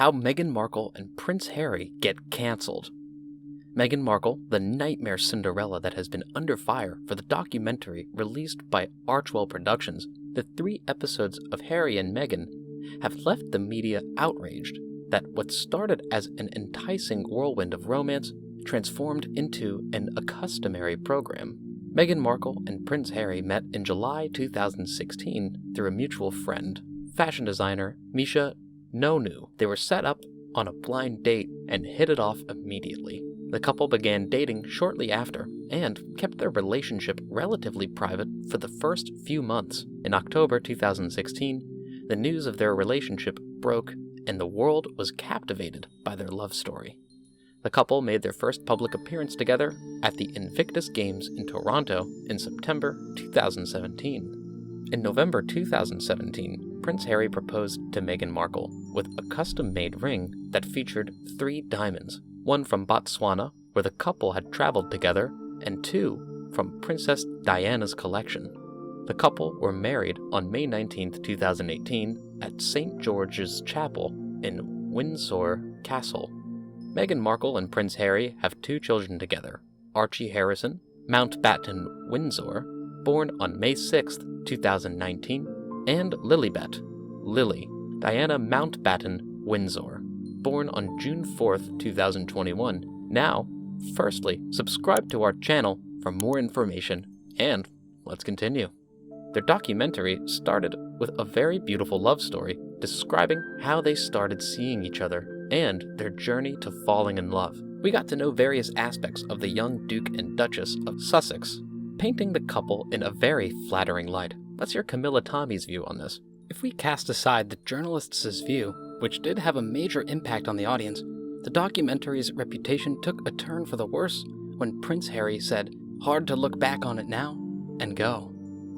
How Meghan Markle and Prince Harry Get Cancelled. Meghan Markle, the nightmare Cinderella that has been under fire for the documentary released by Archwell Productions, the 3 episodes of Harry and Meghan have left the media outraged that what started as an enticing whirlwind of romance transformed into an accusatory program. Meghan Markle and Prince Harry met in July 2016 through a mutual friend, fashion designer Misha Nonoo. They were set up on a blind date and hit it off immediately. The couple began dating shortly after and kept their relationship relatively private for the first few months. In October 2016, the news of their relationship broke and the world was captivated by their love story. The couple made their first public appearance together at the Invictus Games in Toronto in September 2017. In November 2017, Prince Harry proposed to Meghan Markle with a custom-made ring that featured 3 diamonds, one from Botswana, where the couple had traveled together, and 2 from Princess Diana's collection. The couple were married on May 19, 2018 at St. George's Chapel in Windsor Castle. Meghan Markle and Prince Harry have 2 children together, Archie Harrison, Mountbatten Windsor, born on May 6, 2019, and Lilibet, Lily, Diana Mountbatten Windsor, born on June 4, 2021. Now, firstly, subscribe to our channel for more information, and let's continue. Their documentary started with a very beautiful love story describing how they started seeing each other and their journey to falling in love. We got to know various aspects of the young Duke and Duchess of Sussex, painting the couple in a very flattering light. Let's hear Camilla Tommy's view on this. If we cast aside the journalist's view, which did have a major impact on the audience, the documentary's reputation took a turn for the worse when Prince Harry said, "Hard to look back on it now," and go.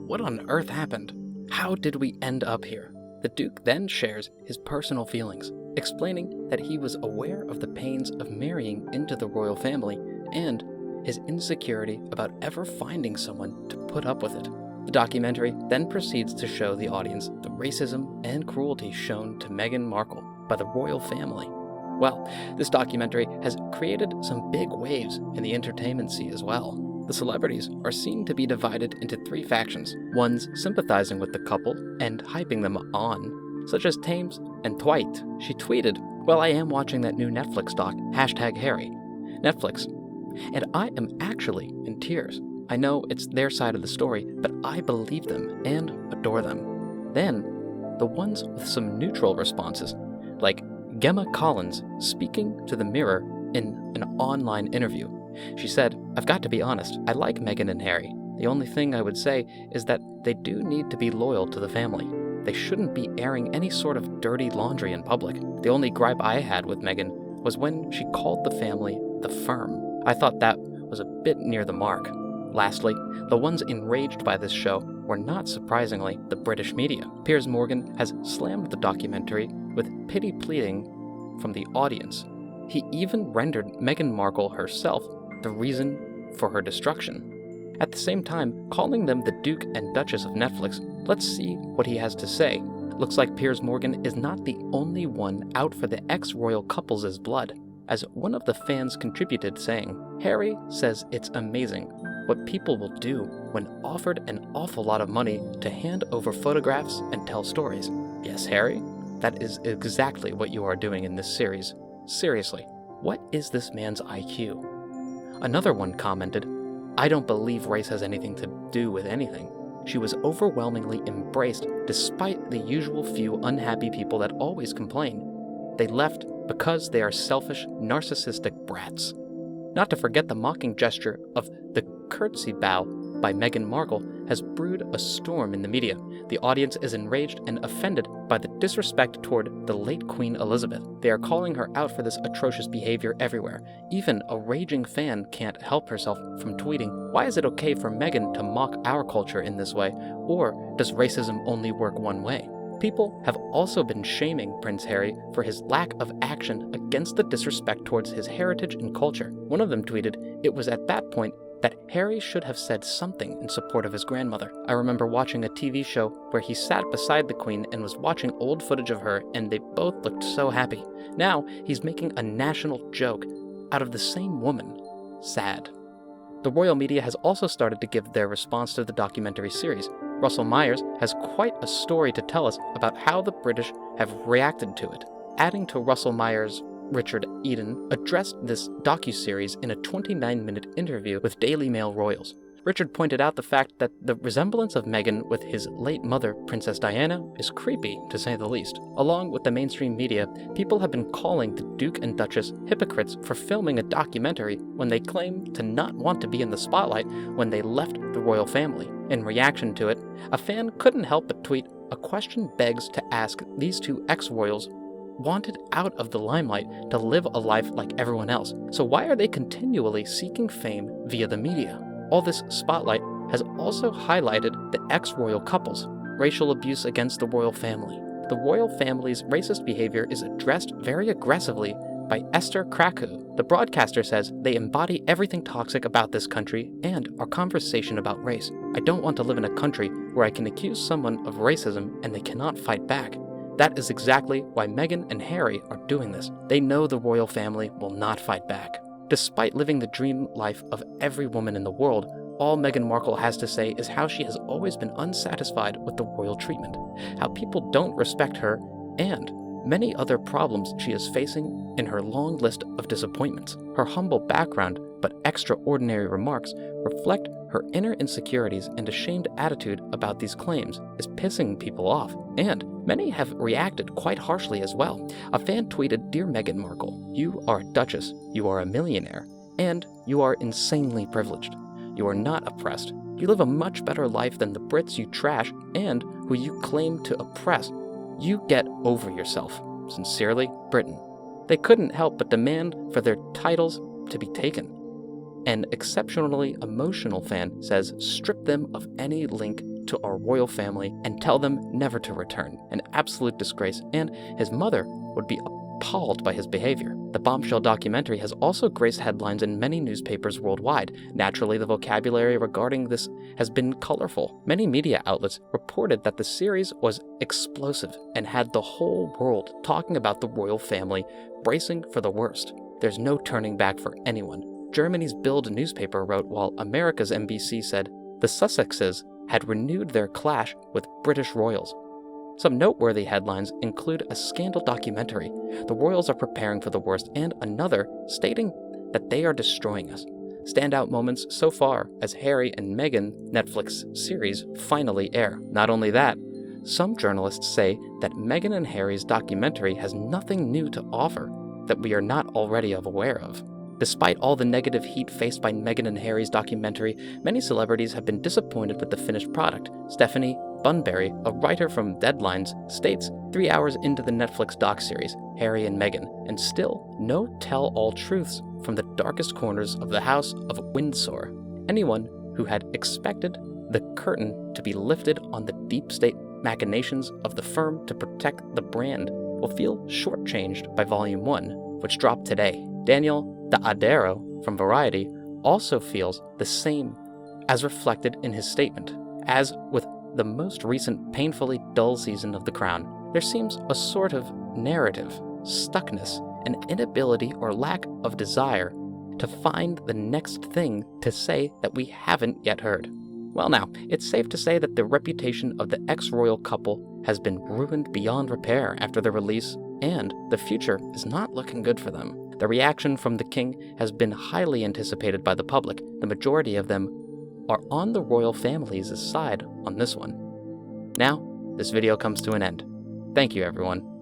What on earth happened? How did we end up here? The Duke then shares his personal feelings, explaining that he was aware of the pains of marrying into the royal family and his insecurity about ever finding someone to put up with it. The documentary then proceeds to show the audience the racism and cruelty shown to Meghan Markle by the royal family. Well, this documentary has created some big waves in the entertainment sea as well. The celebrities are seen to be divided into 3 factions, ones sympathizing with the couple and hyping them on, such as Thames and Dwight. She tweeted, "Well, I am watching that new Netflix doc, #Harry. Netflix. And I am actually in tears. I know it's their side of the story, but I believe them and adore them." Then, the ones with some neutral responses, like Gemma Collins speaking to the Mirror in an online interview. She said, "I've got to be honest, I like Meghan and Harry. The only thing I would say is that they do need to be loyal to the family. They shouldn't be airing any sort of dirty laundry in public. The only gripe I had with Meghan was when she called the family the firm. I thought that was a bit near the mark." Lastly, the ones enraged by this show were not surprisingly the British media. Piers Morgan has slammed the documentary with pity pleading from the audience. He even rendered Meghan Markle herself the reason for her destruction. At the same time, calling them the Duke and Duchess of Netflix. Let's see what he has to say. Looks like Piers Morgan is not the only one out for the ex-royal couples' blood, as one of the fans contributed saying, "Harry says it's amazing what people will do when offered an awful lot of money to hand over photographs and tell stories." Yes, Harry, that is exactly what you are doing in this series. Seriously, what is this man's IQ? Another one commented, "I don't believe race has anything to do with anything. She was overwhelmingly embraced despite the usual few unhappy people that always complain. They left because they are selfish, narcissistic brats." Not to forget the mocking gesture of the curtsy bow by Meghan Markle has brewed a storm in the media. The audience is enraged and offended by the disrespect toward the late Queen Elizabeth. They are calling her out for this atrocious behavior everywhere. Even a raging fan can't help herself from tweeting, "Why is it okay for Meghan to mock our culture in this way? Or does racism only work one way?" People have also been shaming Prince Harry for his lack of action against the disrespect towards his heritage and culture. One of them tweeted, "It was at that point that Harry should have said something in support of his grandmother. I remember watching a TV show where he sat beside the Queen and was watching old footage of her, and they both looked so happy. Now he's making a national joke out of the same woman. Sad. The royal media has also started to give their response to the documentary series. Russell Myers has quite a story to tell us about how the British have reacted to it. Adding to Russell Myers, Richard Eden addressed this docuseries in a 29-minute interview with Daily Mail Royals. Richard pointed out the fact that the resemblance of Meghan with his late mother, Princess Diana, is creepy, to say the least. Along with the mainstream media, people have been calling the Duke and Duchess hypocrites for filming a documentary when they claim to not want to be in the spotlight when they left the royal family. In reaction to it, a fan couldn't help but tweet, "A question begs to ask these two ex-royals wanted out of the limelight to live a life like everyone else. So why are they continually seeking fame via the media?" All this spotlight has also highlighted the ex-royal couples, racial abuse against the royal family. The royal family's racist behavior is addressed very aggressively by Esther Krakow. The broadcaster says they embody everything toxic about this country and our conversation about race. "I don't want to live in a country where I can accuse someone of racism and they cannot fight back." That is exactly why Meghan and Harry are doing this. They know the royal family will not fight back. Despite living the dream life of every woman in the world, all Meghan Markle has to say is how she has always been unsatisfied with the royal treatment, how people don't respect her, and many other problems she is facing in her long list of disappointments. Her humble background, but extraordinary remarks, reflect her inner insecurities, and ashamed attitude about these claims is pissing people off. And many have reacted quite harshly as well. A fan tweeted, "Dear Meghan Markle, you are a duchess, you are a millionaire, and you are insanely privileged. You are not oppressed. You live a much better life than the Brits you trash and who you claim to oppress. You get over yourself. Sincerely, Britain." They couldn't help but demand for their titles to be taken. An exceptionally emotional fan says, "Strip them of any link to our royal family and tell them never to return." An absolute disgrace, and his mother would be appalled by his behavior. The bombshell documentary has also graced headlines in many newspapers worldwide. Naturally, the vocabulary regarding this has been colorful. Many media outlets reported that the series was explosive and had the whole world talking about the royal family, bracing for the worst. There's no turning back for anyone. Germany's Bild newspaper wrote, while America's NBC said the Sussexes had renewed their clash with British royals. Some noteworthy headlines include a scandal documentary, "The royals are preparing for the worst," and another stating that they are destroying us. Standout moments so far as Harry and Meghan Netflix series finally air. Not only that, some journalists say that Meghan and Harry's documentary has nothing new to offer that we are not already aware of. Despite all the negative heat faced by Meghan and Harry's documentary, many celebrities have been disappointed with the finished product. Stephanie Bunbury, a writer from Deadlines, states 3 hours into the Netflix doc-series, Harry and Meghan, and still no tell-all truths from the darkest corners of the House of Windsor. Anyone who had expected the curtain to be lifted on the deep state machinations of the firm to protect the brand will feel shortchanged by Volume 1, which dropped today. Daniel D'Adero from Variety also feels the same, as reflected in his statement. As with the most recent painfully dull season of The Crown, there seems a sort of narrative, stuckness, an inability or lack of desire to find the next thing to say that we haven't yet heard. Well now, it's safe to say that the reputation of the ex-royal couple has been ruined beyond repair after the release, and the future is not looking good for them. The reaction from the king has been highly anticipated by the public. The majority of them are on the royal family's side on this one. Now, this video comes to an end. Thank you, everyone.